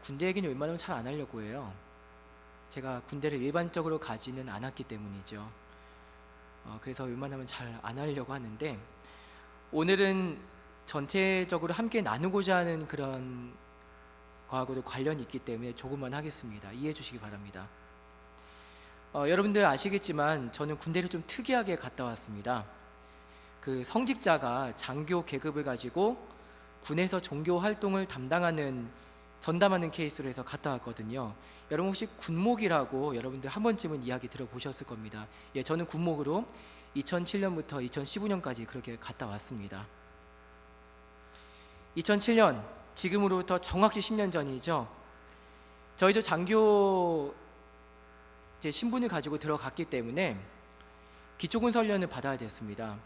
군대 얘기는 웬만하면 잘 안 하려고 해요. 제가 군대를 일반적으로 가지는 않았기 때문이죠. 그래서 웬만하면 잘 안 하려고 하는데, 오늘은 전체적으로 함께 나누고자 하는 그런 거하고도 관련이 있기 때문에 조금만 하겠습니다. 이해해 주시기 바랍니다. 여러분들 아시겠지만 저는 군대를 좀 특이하게 갔다 왔습니다. 그 성직자가 장교 계급을 가지고 군에서 종교 활동을 전담하는 케이스로 해서 갔다 왔거든요. 여러분 혹시 군목이라고 여러분들 한 번쯤은 이야기 들어보셨을 겁니다. 예, 저는 군목으로 2007년부터 2015년까지 그렇게 갔다 왔습니다. 2007년, 지금으로부터 정확히 10년 전이죠. 저희도 장교 신분을 가지고 들어갔기 때문에 기초군사 훈련을 받아야 됐습니다.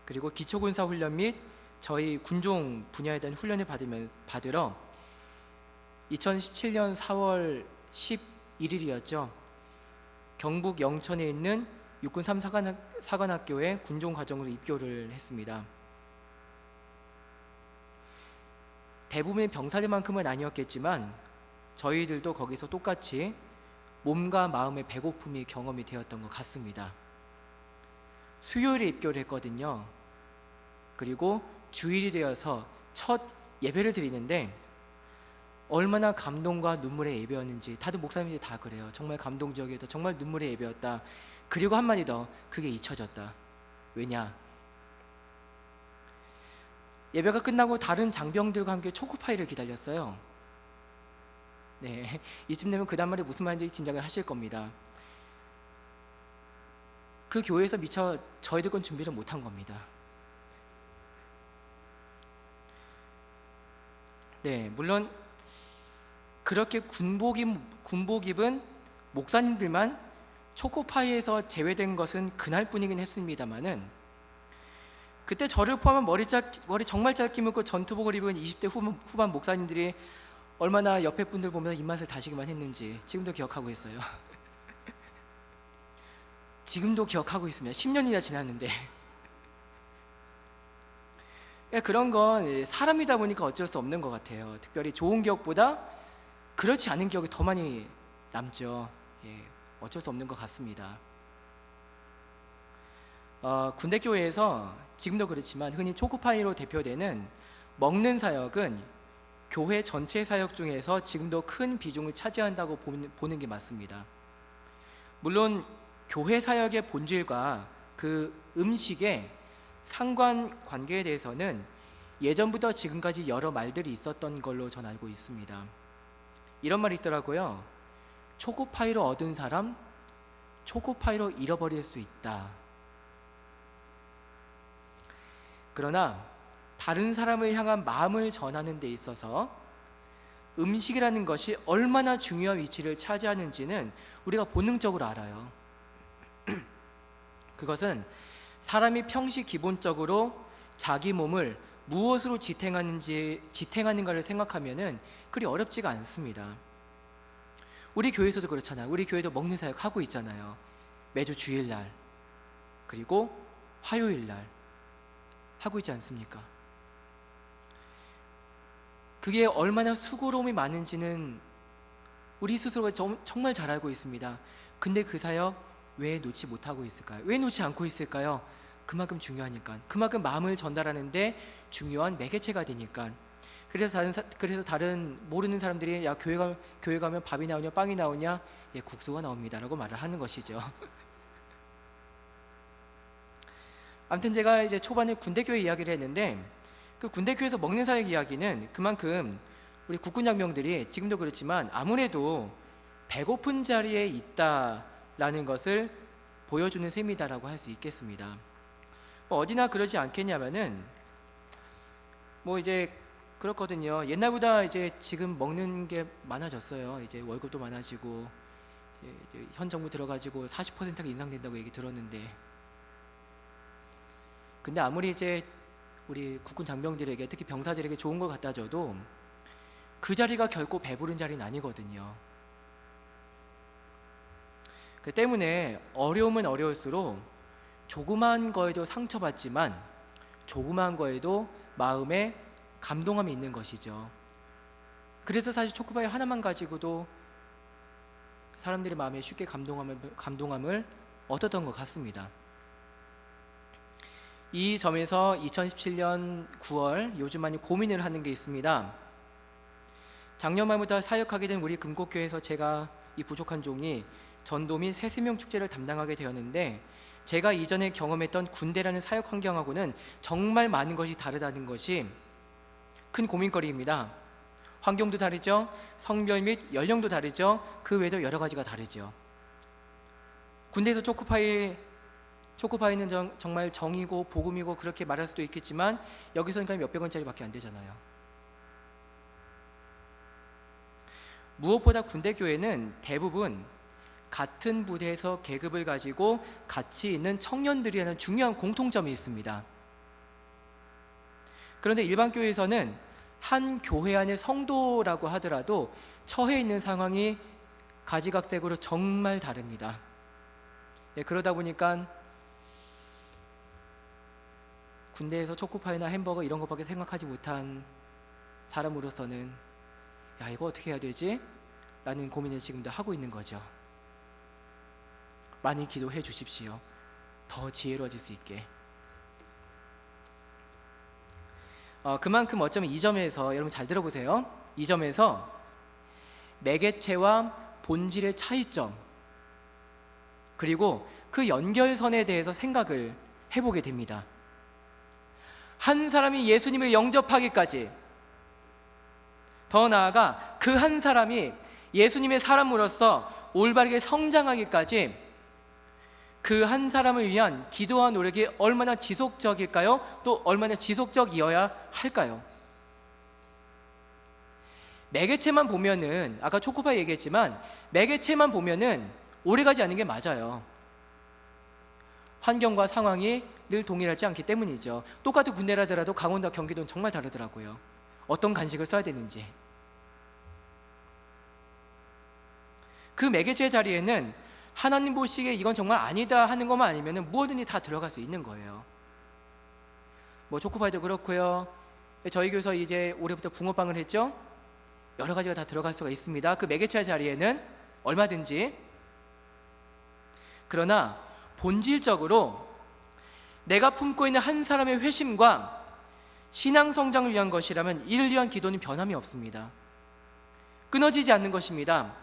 그리고 기초군사 훈련 및 저희 군종 분야에 대한 훈련을 받으러 2017년 4월 11일이었죠. 경북 영천에 있는 육군 3사관학교에 군종과정으로 입교를 했습니다. 대부분의 병사들만큼은 아니었겠지만 저희들도 거기서 똑같이 몸과 마음의 배고픔이 경험이 되었던 것 같습니다. 수요일에 입교를 했거든요. 그리고 주일이 되어서 첫 예배를 드리는데 얼마나 감동과 눈물의 예배였는지 다들 목사님들이 다 그래요. 정말 감동적이었다. 정말 눈물의 예배였다. 그리고 한마디 더, 그게 잊혀졌다. 왜냐? 예배가 끝나고 다른 장병들과 함께 초코파이를 기다렸어요. 네, 이쯤 되면 그 다음 말이 무슨 말인지 짐작을 하실 겁니다. 그 교회에서 미처 저희들 건 준비를 못한 겁니다. 네, 물론 그렇게 군복 입은 목사님들만 초코파이에서 제외된 것은 그날뿐이긴 했습니다만은, 그때 저를 포함한 머리 정말 짧게 묶고 전투복을 입은 20대 후반 목사님들이 얼마나 옆에 분들 보면서 입맛을 다시기만 했는지 지금도 기억하고 있어요. 지금도 기억하고 있습니다. 10년이나 지났는데. 그런 건 사람이다 보니까 어쩔 수 없는 것 같아요. 특별히 좋은 기억보다 그렇지 않은 기억이 더 많이 남죠. 어쩔 수 없는 것 같습니다. 군대교회에서 지금도 그렇지만 흔히 초코파이로 대표되는 먹는 사역은 교회 전체 사역 중에서 지금도 큰 비중을 차지한다고 보는 게 맞습니다. 물론 교회 사역의 본질과 그 음식의 상관관계에 대해서는 예전부터 지금까지 여러 말들이 있었던 걸로 전 알고 있습니다. 이런 말이 있더라고요. 초코파이로 얻은 사람, 초코파이로 잃어버릴 수 있다. 그러나 다른 사람을 향한 마음을 전하는 데 있어서 음식이라는 것이 얼마나 중요한 위치를 차지하는지는 우리가 본능적으로 알아요. 그것은 사람이 평시 기본적으로 자기 몸을 무엇으로 지탱하는가를 생각하면은 그리 어렵지가 않습니다. 우리 교회에서도 그렇잖아요. 우리 교회도 먹는 사역 하고 있잖아요. 매주 주일날 그리고 화요일날 하고 있지 않습니까? 그게 얼마나 수고로움이 많은지는 우리 스스로가 정말 잘 알고 있습니다. 근데 그 사역 왜 놓지 못하고 있을까요? 왜 놓지 않고 있을까요? 그만큼 중요하니까, 그만큼 마음을 전달하는데 중요한 매개체가 되니까. 그래서 다른 모르는 사람들이 야 교회 가면 밥이 나오냐 빵이 나오냐, 예, 국수가 나옵니다라고 말을 하는 것이죠. 아무튼 제가 이제 초반에 군대교회 이야기를 했는데, 그 군대교회에서 먹는 사역 이야기는 그만큼 우리 국군 장병들이 지금도 그렇지만 아무래도 배고픈 자리에 있다라는 것을 보여주는 셈이다라고 할 수 있겠습니다. 어디나 그러지 않겠냐면은 이제 그렇거든요. 옛날보다 이제 지금 먹는 게 많아졌어요. 이제 월급도 많아지고 이제 현 정부 들어가지고 40%가 인상된다고 얘기 들었는데, 근데 아무리 이제 우리 국군 장병들에게, 특히 병사들에게 좋은 걸 갖다 줘도 그 자리가 결코 배부른 자리는 아니거든요. 그 때문에 어려움은 어려울수록 조그마한 거에도 상처받지만 조그마한 거에도 마음에 감동함이 있는 것이죠. 그래서 사실 초코파이 하나만 가지고도 사람들의 마음에 쉽게 감동함을 얻었던 것 같습니다. 이 점에서 2017년 9월 요즘 많이 고민을 하는 게 있습니다. 작년 말부터 사역하게 된 우리 금곡교회에서 제가 이 부족한 종이 전도 및 새세명 축제를 담당하게 되었는데, 제가 이전에 경험했던 군대라는 사역 환경하고는 정말 많은 것이 다르다는 것이 큰 고민거리입니다. 환경도 다르죠. 성별 및 연령도 다르죠. 그 외에도 여러 가지가 다르죠. 군대에서 초코파이는 정말 정이고 복음이고 그렇게 말할 수도 있겠지만, 여기서는 그냥 몇백 원짜리밖에 안 되잖아요. 무엇보다 군대 교회는 대부분 같은 부대에서 계급을 가지고 같이 있는 청년들이라는 중요한 공통점이 있습니다. 그런데 일반 교회에서는 한 교회 안의 성도라고 하더라도 처해 있는 상황이 가지각색으로 정말 다릅니다. 그러다 보니까 군대에서 초코파이나 햄버거 이런 것밖에 생각하지 못한 사람으로서는 야, 이거 어떻게 해야 되지? 라는 고민을 지금도 하고 있는 거죠. 많이 기도해 주십시오. 더 지혜로워질 수 있게. 그만큼 어쩌면 이 점에서, 여러분 잘 들어보세요. 이 점에서 매개체와 본질의 차이점, 그리고 그 연결선에 대해서 생각을 해보게 됩니다. 한 사람이 예수님을 영접하기까지, 더 나아가 그 한 사람이 예수님의 사람으로서 올바르게 성장하기까지 그 한 사람을 위한 기도와 노력이 얼마나 지속적일까요? 또 얼마나 지속적이어야 할까요? 매개체만 보면은, 아까 초코파이 얘기했지만 매개체만 보면은 오래가지 않는 게 맞아요. 환경과 상황이 늘 동일하지 않기 때문이죠. 똑같은 군대라더라도 강원도와 경기도는 정말 다르더라고요. 어떤 간식을 써야 되는지. 그 매개체 자리에는 하나님 보시기에 이건 정말 아니다 하는 것만 아니면 무엇든지 다 들어갈 수 있는 거예요. 뭐 초코파이도 그렇고요. 저희 교회에서 이제 올해부터 붕어빵을 했죠. 여러 가지가 다 들어갈 수가 있습니다. 그 매개체 자리에는 얼마든지. 그러나 본질적으로 내가 품고 있는 한 사람의 회심과 신앙 성장을 위한 것이라면 이를 위한 기도는 변함이 없습니다. 끊어지지 않는 것입니다.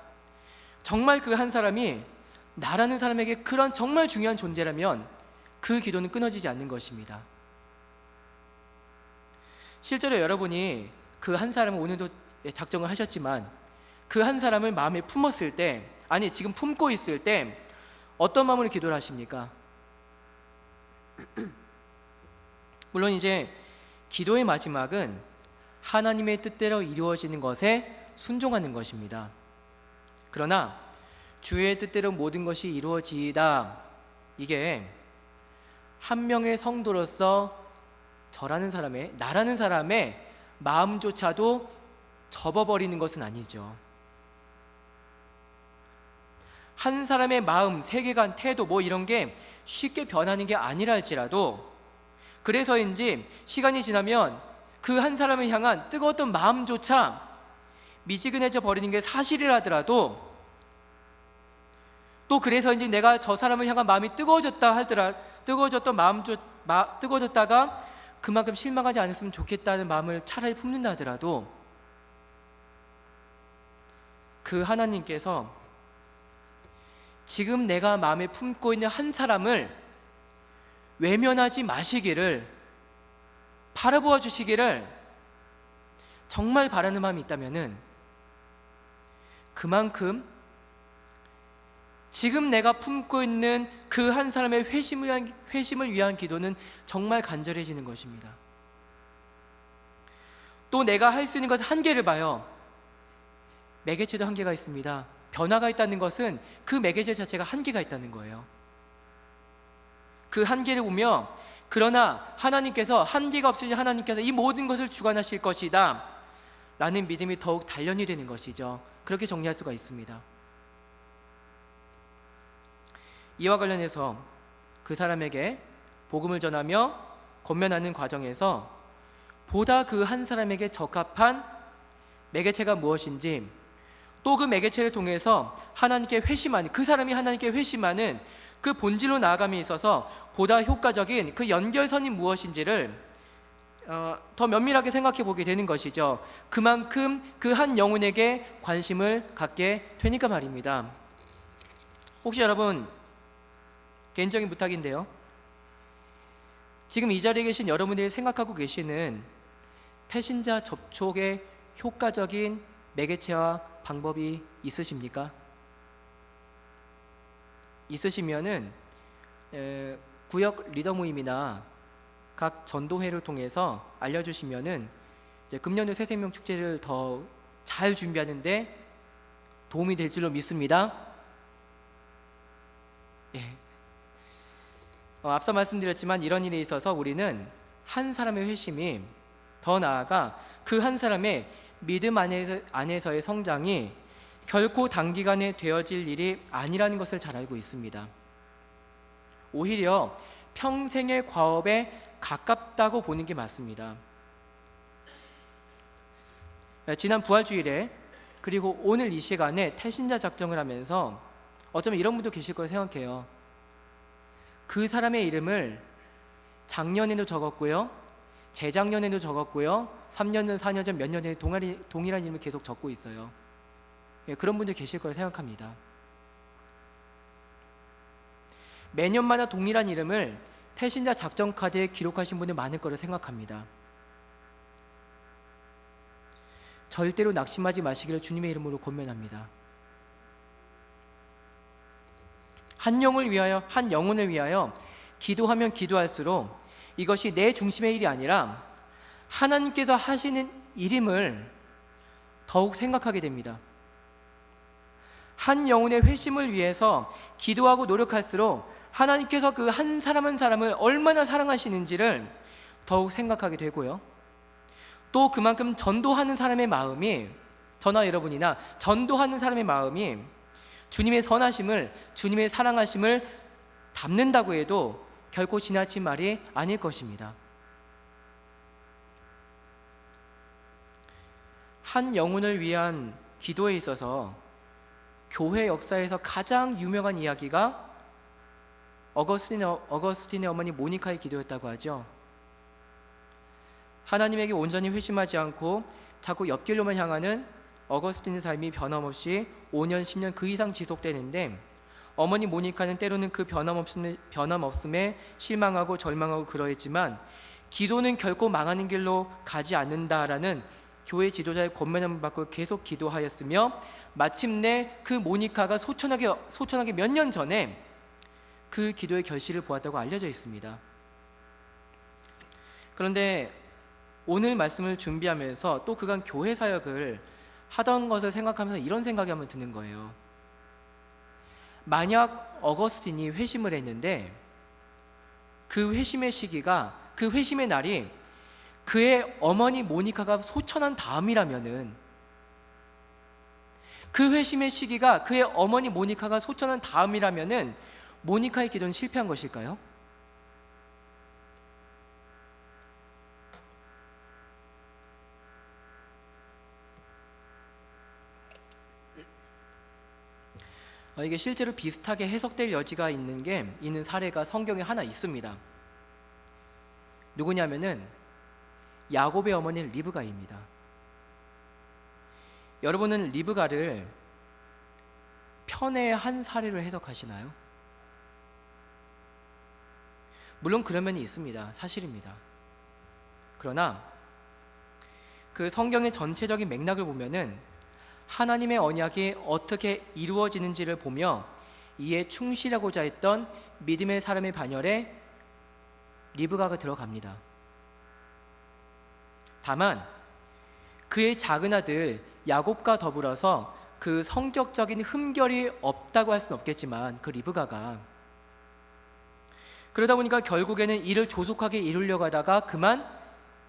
정말 그 한 사람이 나라는 사람에게 그런 정말 중요한 존재라면 그 기도는 끊어지지 않는 것입니다. 실제로 여러분이 그 한 사람을, 오늘도 작정을 하셨지만 그 한 사람을 마음에 품었을 때, 아니 지금 품고 있을 때 어떤 마음으로 기도를 하십니까? 물론 이제 기도의 마지막은 하나님의 뜻대로 이루어지는 것에 순종하는 것입니다. 그러나 주의 뜻대로 모든 것이 이루어지이다, 이게 한 명의 성도로서 나라는 사람의 마음조차도 접어버리는 것은 아니죠. 한 사람의 마음, 세계관, 태도 뭐 이런 게 쉽게 변하는 게 아니라 할지라도, 그래서인지 시간이 지나면 그 한 사람을 향한 뜨거웠던 마음조차 미지근해져 버리는 게 사실이라더라도, 또 그래서인지 내가 저 사람을 향한 마음이 뜨거워졌다가 그만큼 실망하지 않았으면 좋겠다는 마음을 차라리 품는다 하더라도, 그 하나님께서 지금 내가 마음에 품고 있는 한 사람을 외면하지 마시기를, 바라보아 주시기를 정말 바라는 마음이 있다면은, 그만큼 지금 내가 품고 있는 그 한 사람의 회심을 위한 기도는 정말 간절해지는 것입니다. 또 내가 할 수 있는 것은 한계를 봐요. 매개체도 한계가 있습니다. 변화가 있다는 것은 그 매개체 자체가 한계가 있다는 거예요. 그 한계를 보며, 그러나 하나님께서, 한계가 없으신 하나님께서 이 모든 것을 주관하실 것이다 라는 믿음이 더욱 단련이 되는 것이죠. 그렇게 정리할 수가 있습니다. 이와 관련해서 그 사람에게 복음을 전하며 권면하는 과정에서 보다 그 한 사람에게 적합한 매개체가 무엇인지, 또 그 매개체를 통해서 하나님께 회심하는, 그 사람이 하나님께 회심하는 그 본질로 나아감에 있어서 보다 효과적인 그 연결선이 무엇인지를 더 면밀하게 생각해 보게 되는 것이죠. 그만큼 그 한 영혼에게 관심을 갖게 되니까 말입니다. 혹시 여러분, 개인적인 부탁인데요, 지금 이 자리에 계신 여러분들이 생각하고 계시는 태신자 접촉의 효과적인 매개체와 방법이 있으십니까? 있으시면은 구역 리더 모임이나 각 전도회를 통해서 알려주시면은 이제 금년도 새생명 축제를 더 잘 준비하는데 도움이 될 줄로 믿습니다. 예. 앞서 말씀드렸지만 이런 일에 있어서 우리는 한 사람의 회심이, 더 나아가 그 한 사람의 믿음 안에서의 성장이 결코 단기간에 되어질 일이 아니라는 것을 잘 알고 있습니다. 오히려 평생의 과업에 가깝다고 보는 게 맞습니다. 지난 부활주일에 그리고 오늘 이 시간에 태신자 작정을 하면서 어쩌면 이런 분도 계실 거라 생각해요. 그 사람의 이름을 작년에도 적었고요, 재작년에도 적었고요, 3년 전, 4년 전, 몇 년 전에 동일한 이름을 계속 적고 있어요. 그런 분들 계실 거라 생각합니다. 매년마다 동일한 이름을 태신자 작정 카드에 기록하신 분들 많을 거라 생각합니다. 절대로 낙심하지 마시기를 주님의 이름으로 권면합니다. 한 영혼을 위하여 기도하면 기도할수록 이것이 내 중심의 일이 아니라 하나님께서 하시는 일임을 더욱 생각하게 됩니다. 한 영혼의 회심을 위해서 기도하고 노력할수록 하나님께서 그 한 사람 한 사람을 얼마나 사랑하시는지를 더욱 생각하게 되고요, 또 그만큼 전도하는 사람의 마음이, 저나 여러분이나 전도하는 사람의 마음이 주님의 선하심을, 주님의 사랑하심을 담는다고 해도 결코 지나친 말이 아닐 것입니다. 한 영혼을 위한 기도에 있어서 교회 역사에서 가장 유명한 이야기가 어거스틴의 어머니 모니카의 기도였다고 하죠. 하나님에게 온전히 회심하지 않고 자꾸 옆길로만 향하는 어거스틴의 삶이 변함없이 5년, 10년 그 이상 지속되는데, 어머니 모니카는 때로는 그 변함없음에 실망하고 절망하고 그러했지만 기도는 결코 망하는 길로 가지 않는다라는 교회 지도자의 권면을 받고 계속 기도하였으며, 마침내 그 모니카가 소천하게 몇 년 전에 그 기도의 결실을 보았다고 알려져 있습니다. 그런데 오늘 말씀을 준비하면서 또 그간 교회 사역을 하던 것을 생각하면서 이런 생각이 한번 드는 거예요. 만약 어거스틴이 회심을 했는데 그 회심의 시기가, 그 회심의 날이 그의 어머니 모니카가 소천한 다음이라면은, 그 회심의 시기가 그의 어머니 모니카가 소천한 다음이라면은 모니카의 기도는 실패한 것일까요? 이게 실제로 비슷하게 해석될 여지가 있는 사례가 성경에 하나 있습니다. 누구냐면은 야곱의 어머니 리브가입니다. 여러분은 리브가를 편의 한 사례로 해석하시나요? 물론 그런 면이 있습니다. 사실입니다. 그러나 그 성경의 전체적인 맥락을 보면은 하나님의 언약이 어떻게 이루어지는지를 보며 이에 충실하고자 했던 믿음의 사람의 반열에 리브가가 들어갑니다. 다만 그의 작은 아들 야곱과 더불어서 그 성격적인 흠결이 없다고 할 수는 없겠지만, 그 리브가가 그러다 보니까 결국에는 이를 조속하게 이루려고 하다가 그만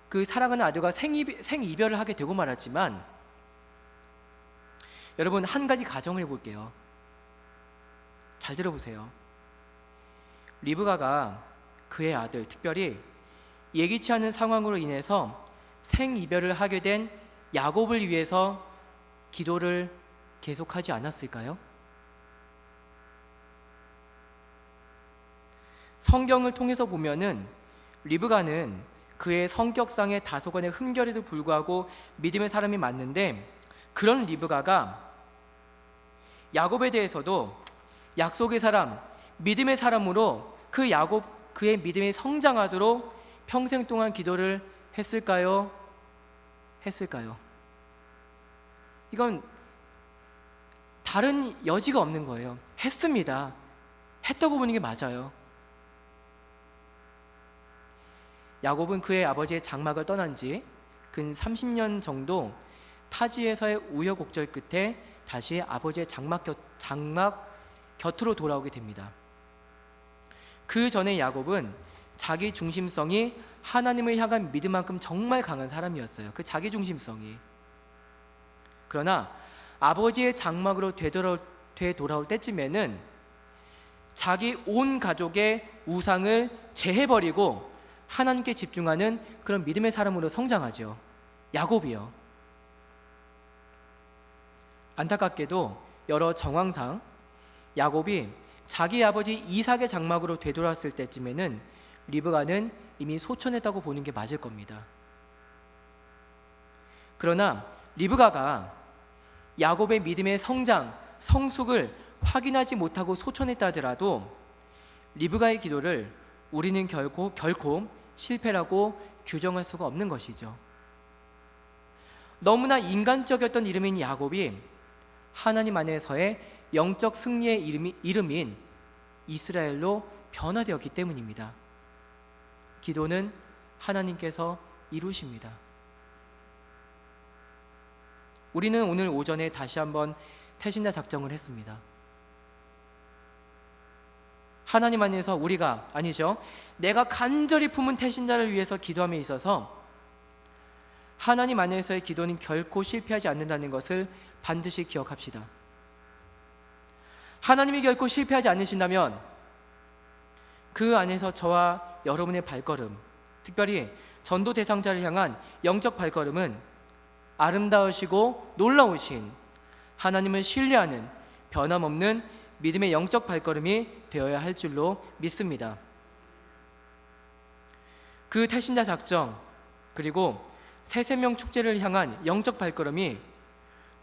그 사랑하는 아들과 생이별을 하게 되고 말았지만, 여러분 한 가지 가정을 해볼게요. 잘 들어보세요. 리브가가 그의 아들, 특별히 예기치 않은 상황으로 인해서 생이별을 하게 된 야곱을 위해서 기도를 계속하지 않았을까요? 성경을 통해서 보면은 리브가는 그의 성격상의 다소간의 흠결에도 불구하고 믿음의 사람이 맞는데, 그런 리브가가 야곱에 대해서도 약속의 사람, 믿음의 사람으로 그 야곱, 그의 믿음이 성장하도록 평생 동안 기도를 했을까요? 했을까요? 이건 다른 여지가 없는 거예요. 했습니다. 했다고 보는 게 맞아요. 야곱은 그의 아버지의 장막을 떠난 지 근 30년 정도 타지에서의 우여곡절 끝에 다시 아버지의 장막 곁으로 돌아오게 됩니다. 그 전에 야곱은 자기 중심성이 하나님을 향한 믿음만큼 정말 강한 사람이었어요. 그 자기 중심성이. 그러나 아버지의 장막으로 되돌아올 때쯤에는 자기 온 가족의 우상을 제해버리고 하나님께 집중하는 그런 믿음의 사람으로 성장하죠. 야곱이요. 안타깝게도 여러 정황상 야곱이 자기 아버지 이삭의 장막으로 되돌아왔을 때쯤에는 리브가는 이미 소천했다고 보는 게 맞을 겁니다. 그러나 리브가가 야곱의 믿음의 성장, 성숙을 확인하지 못하고 소천했다 하더라도 리브가의 기도를 우리는 결코 실패라고 규정할 수가 없는 것이죠. 너무나 인간적이었던 이름인 야곱이 하나님 안에서의 영적 승리의 이름인 이스라엘로 변화되었기 때문입니다. 기도는 하나님께서 이루십니다. 우리는 오늘 오전에 다시 한번 태신자 작정을 했습니다. 하나님 안에서 우리가, 아니죠, 내가 간절히 품은 태신자를 위해서 기도함에 있어서 하나님 안에서의 기도는 결코 실패하지 않는다는 것을 반드시 기억합시다. 하나님이 결코 실패하지 않으신다면 그 안에서 저와 여러분의 발걸음, 특별히 전도 대상자를 향한 영적 발걸음은 아름다우시고 놀라우신 하나님을 신뢰하는 변함없는 믿음의 영적 발걸음이 되어야 할 줄로 믿습니다. 그 태신자 작정, 그리고 새생명 축제를 향한 영적 발걸음이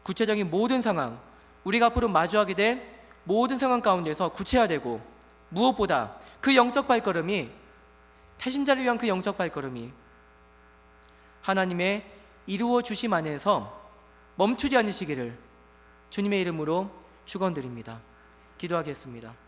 구체적인 모든 상황, 우리가 앞으로 마주하게 될 모든 상황 가운데서 구체화되고, 무엇보다 그 영적 발걸음이, 태신자를 위한 그 영적 발걸음이 하나님의 이루어 주심 안에서 멈추지 않으시기를 주님의 이름으로 축원드립니다. 기도하겠습니다.